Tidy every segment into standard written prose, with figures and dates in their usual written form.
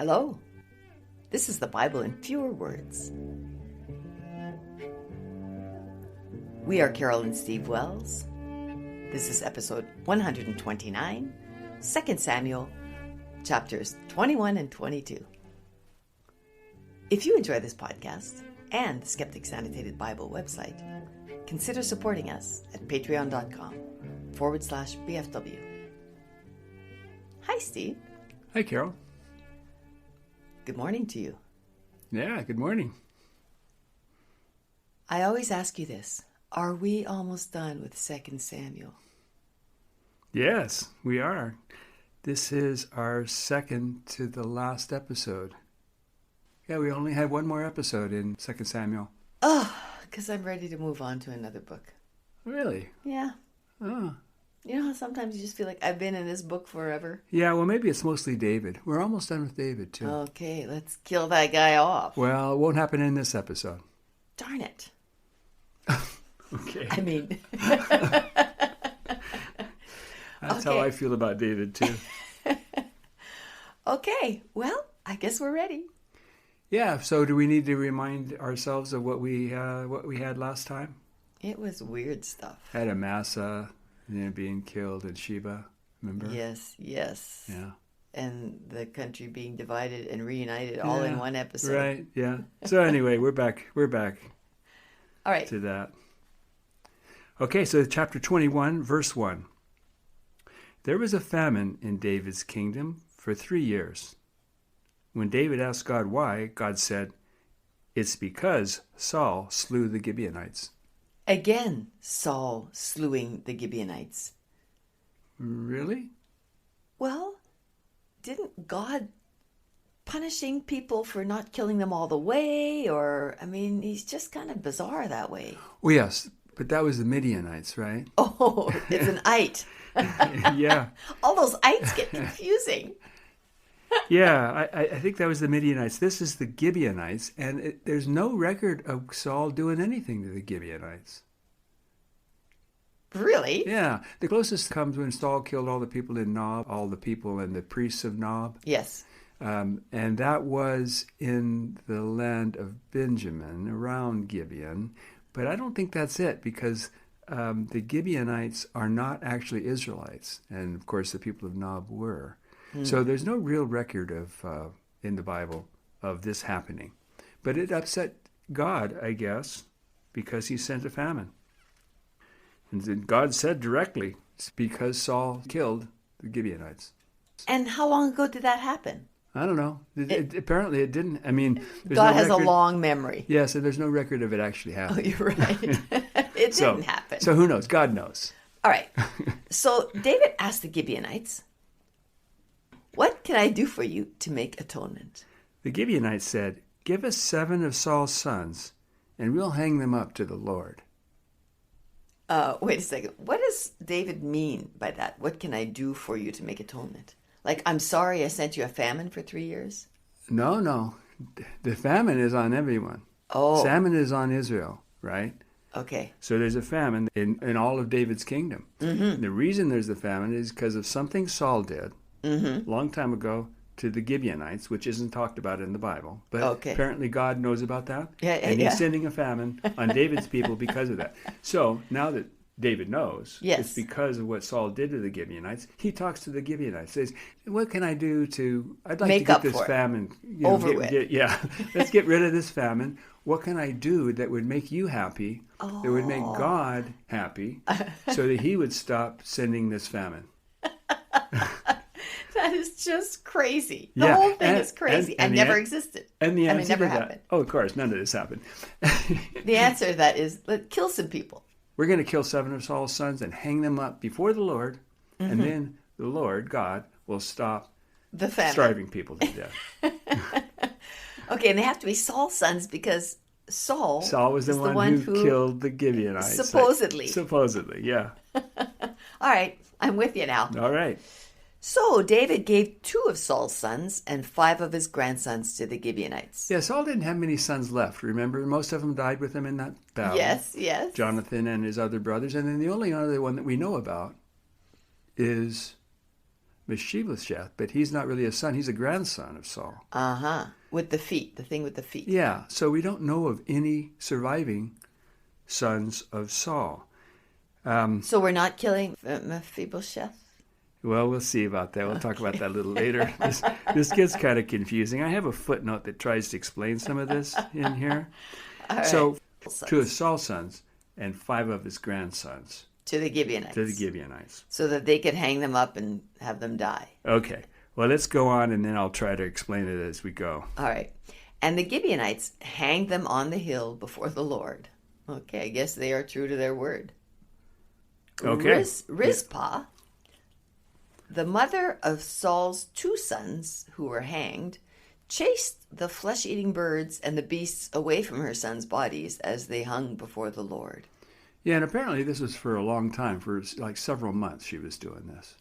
Hello, this is the Bible in fewer words. We are Carol and Steve Wells. This is episode 129, 2 Samuel, chapters 21 and 22. If you enjoy this podcast and the Skeptic's Annotated Bible website, consider supporting us at patreon.com/BFW. Hi, Steve. Hi, Carol. Good morning to you. Yeah, good morning. I always ask you this. Are we almost done with 2 Samuel? Yes, we are. This is our second to the last episode. Yeah, we only have one more episode in 2 Samuel. Oh, because I'm ready to move on to another book. Really? Yeah. Oh. You know how sometimes you just feel like I've been in this book forever? Yeah, well, maybe it's mostly David. We're almost done with David, too. Okay, let's kill that guy off. Well, it won't happen in this episode. Darn it. Okay. I mean... That's how I feel about David, too. Okay, well, I guess we're ready. Yeah, so do we need to remind ourselves of what we had last time? It was weird stuff. Had Amasa being killed in Sheba, remember? Yes. Yeah. And the country being divided and reunited all in one episode. Right, yeah. So anyway, we're back. All right. To that. Okay, so chapter 21, verse 1. There was a famine in David's kingdom for 3 years. When David asked God why, God said, "It's because Saul slew the Gibeonites." Again, Saul slewing the Gibeonites. Really? Well, didn't God punishing people for not killing them all the way? Or, I mean, he's just kind of bizarre that way. Well, yes, but that was the Midianites, right? Oh, it's an ite. Yeah. All those ites get confusing. Yeah, I think that was the Midianites. This is the Gibeonites, and there's no record of Saul doing anything to the Gibeonites. Really? Yeah, the closest comes when Saul killed all the people in Nob, all the people and the priests of Nob. Yes. And that was in the land of Benjamin, around Gibeon. But I don't think that's it, because the Gibeonites are not actually Israelites. And, of course, the people of Nob were. So there's no real record of in the Bible of this happening. But it upset God, I guess, because he sent a famine. And then God said directly, it's because Saul killed the Gibeonites. And how long ago did that happen? I don't know. Apparently it didn't. I mean, God has a long memory. Yes, and there's no record of it actually happening. Oh, you're right. It didn't happen. So who knows? God knows. All right. So David asked the Gibeonites, "What can I do for you to make atonement?" The Gibeonites said, "Give us 7 of Saul's sons, and we'll hang them up to the Lord." Wait a second. What does David mean by that? What can I do for you to make atonement? Like, I'm sorry I sent you a famine for 3 years? No. The famine is on everyone. Oh. Famine is on Israel, right? Okay. So there's a famine in all of David's kingdom. Mm-hmm. The reason there's a famine is because of something Saul did a long time ago to the Gibeonites, which isn't talked about in the Bible. But apparently God knows about that. And he's sending a famine on David's people because of that. So now that David knows, it's because of what Saul did to the Gibeonites, he talks to the Gibeonites, says, "What can I do I'd like to get this famine over with. Let's get rid of this famine. What can I do that would make you happy, that would make God happy, so that he would stop sending this famine?" That is just crazy. The whole thing is crazy and never existed. And the answer never to happened. Oh, of course, none of this happened. The answer to that is, let's kill some people. We're going to kill 7 of Saul's sons and hang them up before the Lord, and then the Lord, God, will stop the famine, starving people to death. Okay, and they have to be Saul's sons because Saul was the one who killed the Gibeonites. Supposedly, yeah. All right, I'm with you now. All right. So David gave 2 of Saul's sons and 5 of his grandsons to the Gibeonites. Yeah, Saul didn't have many sons left, remember? Most of them died with him in that battle. Yes. Jonathan and his other brothers. And then the only other one that we know about is Mephibosheth, but he's not really a son. He's a grandson of Saul. Uh-huh. With the feet, the thing with the feet. Yeah, so we don't know of any surviving sons of Saul. So we're not killing Mephibosheth? Well, we'll see about that. We'll talk about that a little later. This gets kind of confusing. I have a footnote that tries to explain some of this in here. All right. So, 2 of Saul's sons and 5 of his grandsons. To the Gibeonites. To the Gibeonites. So that they could hang them up and have them die. Okay. Well, let's go on, and then I'll try to explain it as we go. All right. And the Gibeonites hanged them on the hill before the Lord. Okay, I guess they are true to their word. Okay. Rizpah, the mother of Saul's 2 sons who were hanged, chased the flesh-eating birds and the beasts away from her sons' bodies as they hung before the Lord. Yeah, and apparently this was for a long time, for like several months she was doing this.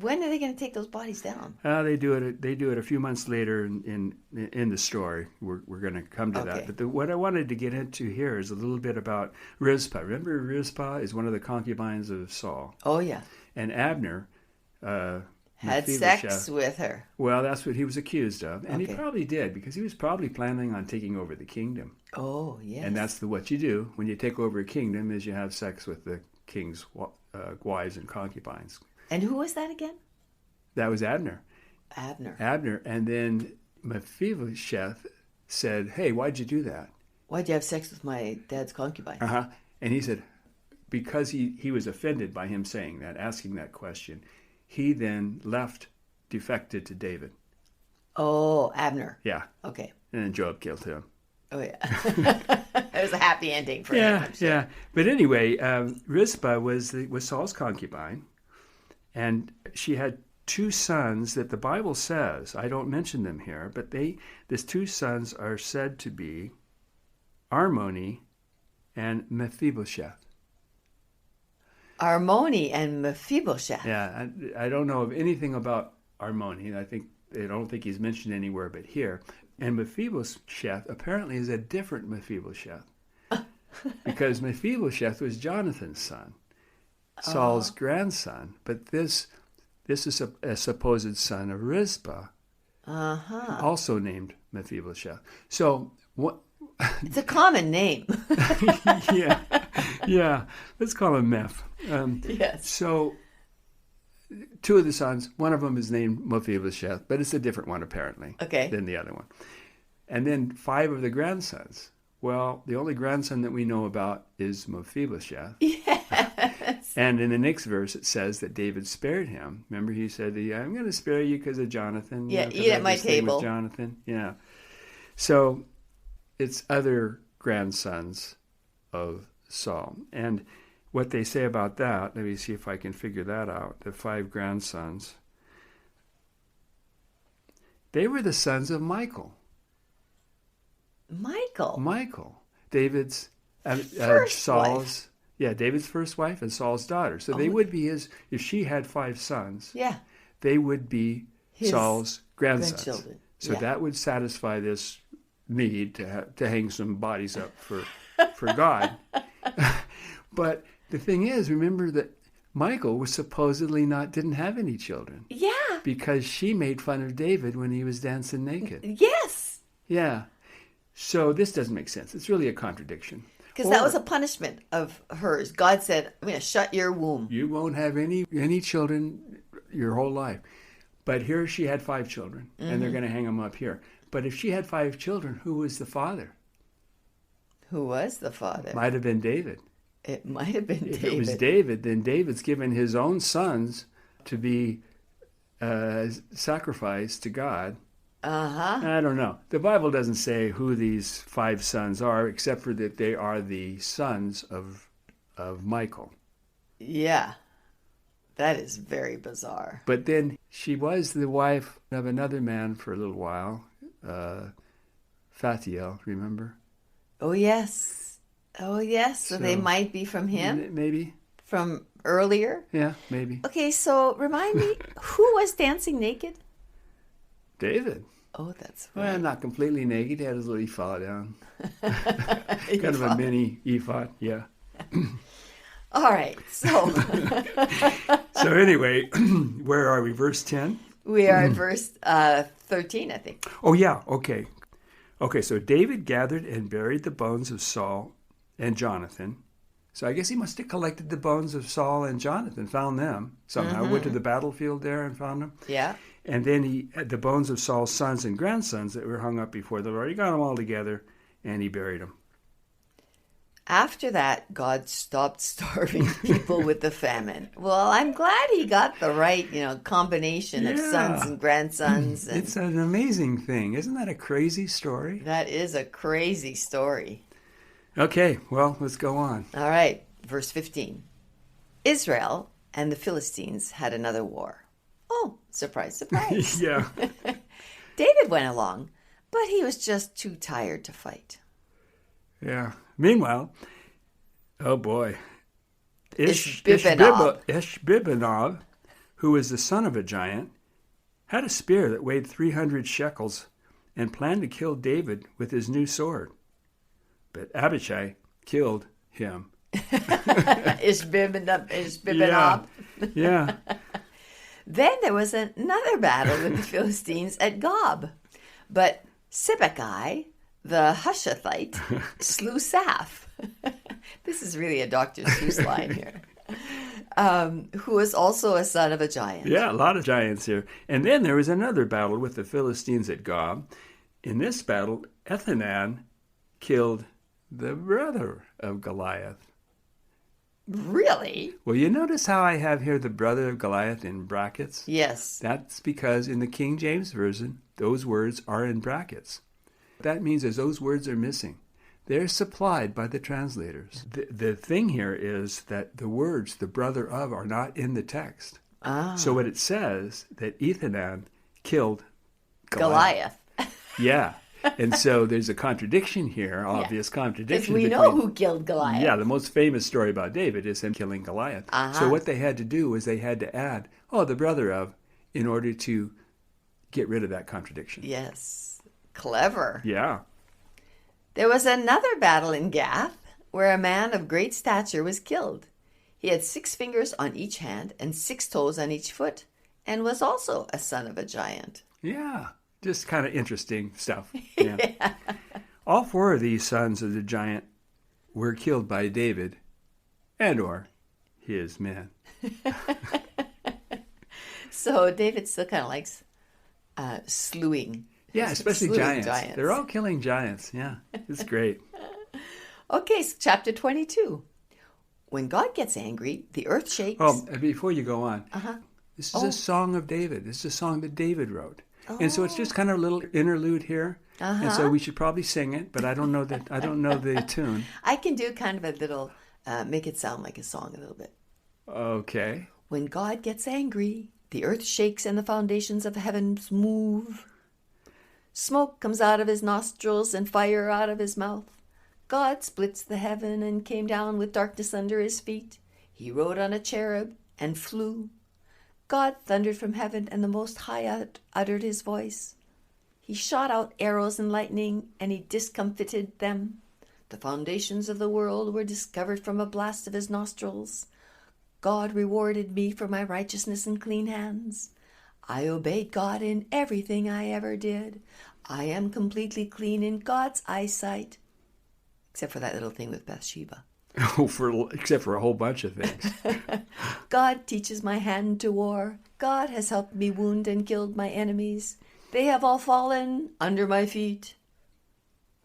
When are they going to take those bodies down? They do it a few months later in the story. We're going to come to that. But what I wanted to get into here is a little bit about Rizpah. Remember, Rizpah is one of the concubines of Saul. Oh, yeah. And Abner had sex with her. Well, that's what he was accused of. And Okay. he probably did, because he was probably planning on taking over the kingdom. Oh, yes. And that's what you do when you take over a kingdom, is you have sex with the king's wives and concubines. And who was that again? That was Abner. Abner. And then Mephibosheth said, "Hey, why'd you do that?" Why'd you have sex with my dad's concubine? Uh-huh. And he said, because he was offended by him saying that, asking that question, he then defected to David. Oh, Abner. Yeah. Okay. And then Joab killed him. Oh, yeah. It was a happy ending for him. I'm sure. Yeah. But anyway, Rizpah was Saul's concubine, and she had 2 sons that the Bible says, I don't mention them here, but these 2 sons are said to be Armoni and Mephibosheth. Armoni and Mephibosheth. Yeah, I don't know of anything about Armoni. I don't think he's mentioned anywhere but here. And Mephibosheth apparently is a different Mephibosheth, because Mephibosheth was Jonathan's son, Saul's grandson. But this is a supposed son of Rizpah, also named Mephibosheth. So what? It's a common name. yeah. Let's call him Meph. Yes. So 2 of the sons, one of them is named Mephibosheth, but it's a different one apparently than the other one. And then 5 of the grandsons. Well, the only grandson that we know about is Mephibosheth. Yes. And in the next verse, it says that David spared him. Remember, he said, I'm going to spare you because of Jonathan. Yeah, eat at my table. With Jonathan. Yeah. So it's other grandsons of Saul. And what they say about that, let me see if I can figure that out. The 5 grandsons. They were the sons of Michal. Michal. David's, Saul's, wife. Yeah, David's first wife and Saul's daughter. So they would be if she had 5 sons, they would be his Saul's grandsons. grandchildren. So that would satisfy this need to hang some bodies up for God. But the thing is, remember that Michal was supposedly didn't have any children. Yeah. Because she made fun of David when he was dancing naked. Yes. Yeah. So this doesn't make sense. It's really a contradiction. Because that was a punishment of hers. God said, I'm going to shut your womb. You won't have any children your whole life. But here she had 5 children, and they're going to hang them up here. But if she had 5 children, who was the father? Who was the father? Might have been David. It might have been If David. it was David, then David's given his own sons to be sacrificed to God. I don't know. The Bible doesn't say who these 5 sons are, except for that they are the sons of Michal. Yeah. That is very bizarre. But then she was the wife of another man for a little while, Phathiel, remember? Oh, yes. So they might be from him? Maybe. From earlier? Yeah, maybe. Okay, so remind me, who was dancing naked? David. Oh, that's right. Well, not completely naked. He had his little ephod down. Kind of a mini ephod, yeah. All right, so So anyway, where are we? Verse 10? we are at verse 13, I think. Oh, yeah. Okay. Okay, so David gathered and buried the bones of Saul and Jonathan. So I guess he must have collected the bones of Saul and Jonathan, found them somehow, went to the battlefield there and found them. Yeah. And then he had the bones of Saul's sons and grandsons that were hung up before the Lord. He got them all together and he buried them. After that, God stopped starving people with the famine. Well, I'm glad he got the right, combination of sons and grandsons. And it's an amazing thing. Isn't that a crazy story? that is a crazy story. Okay, well, let's go on. All right, verse 15. Israel and the Philistines had another war. Oh, surprise, surprise. Yeah. David went along, but he was just too tired to fight. Yeah. Meanwhile, oh boy, Ishbibbenov, who was the son of a giant, had a spear that weighed 300 shekels and planned to kill David with his new sword. But Abishai killed him. Ishbibbenov. Yeah. Then there was another battle with the Philistines at Gob. But Sibbecai, the Hushathite, slew Saph. This is really a Dr. Seuss line here. Who was also a son of a giant. Yeah, a lot of giants here. And then there was another battle with the Philistines at Gob. In this battle, Ethanan killed the brother of Goliath. Really? Well, you notice how I have here the brother of Goliath in brackets? Yes. That's because in the King James Version, those words are in brackets. That means as those words are missing, they're supplied by the translators. The thing here is that the words, the brother of, are not in the text. So what it says, that Ethanan killed Goliath. Yeah. And so there's a contradiction here, obvious contradiction. Because we know who killed Goliath. Yeah, the most famous story about David is him killing Goliath. So what they had to do was they had to add, the brother of, in order to get rid of that contradiction. Yes. Clever. Yeah. There was another battle in Gath where a man of great stature was killed. He had 6 fingers on each hand and 6 toes on each foot, and was also a son of a giant. Yeah. Just kind of interesting stuff. Yeah. All 4 of these sons of the giant were killed by David and or his men. So David still kind of likes slewing. Yeah, especially giants. They're all killing giants. Yeah, it's great. Okay, so chapter 22. When God gets angry, the earth shakes. Oh, before you go on, this is a song of David. This is a song that David wrote. And so it's just kind of a little interlude here. And so we should probably sing it, but I don't know the tune. I can do kind of a little, make it sound like a song a little bit. Okay. When God gets angry, the earth shakes and the foundations of the heavens move. Smoke comes out of his nostrils and fire out of his mouth. God splits the heaven and came down with darkness under his feet. He rode on a cherub and flew. God thundered from heaven, and the Most High uttered his voice. He shot out arrows and lightning, and he discomfited them. The foundations of the world were discovered from a blast of his nostrils. God rewarded me for my righteousness and clean hands. I obeyed God in everything I ever did. I am completely clean in God's eyesight. Except for that little thing with Bathsheba. Except for a whole bunch of things. God teaches my hand to war. God has helped me wound and killed my enemies. They have all fallen under my feet.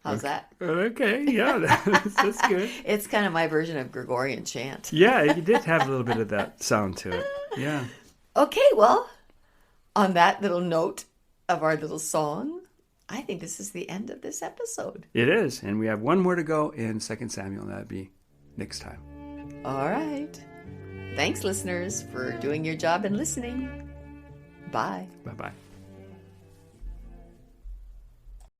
How's that? Okay, yeah, that's good. It's kind of my version of Gregorian chant. Yeah, you did have a little bit of that sound to it. Yeah. Okay, well, on that little note of our little song, I think this is the end of this episode. It is, and we have one more to go in 2 Samuel, and that'd be next time. All right. Thanks, listeners, for doing your job and listening. Bye. Bye-bye.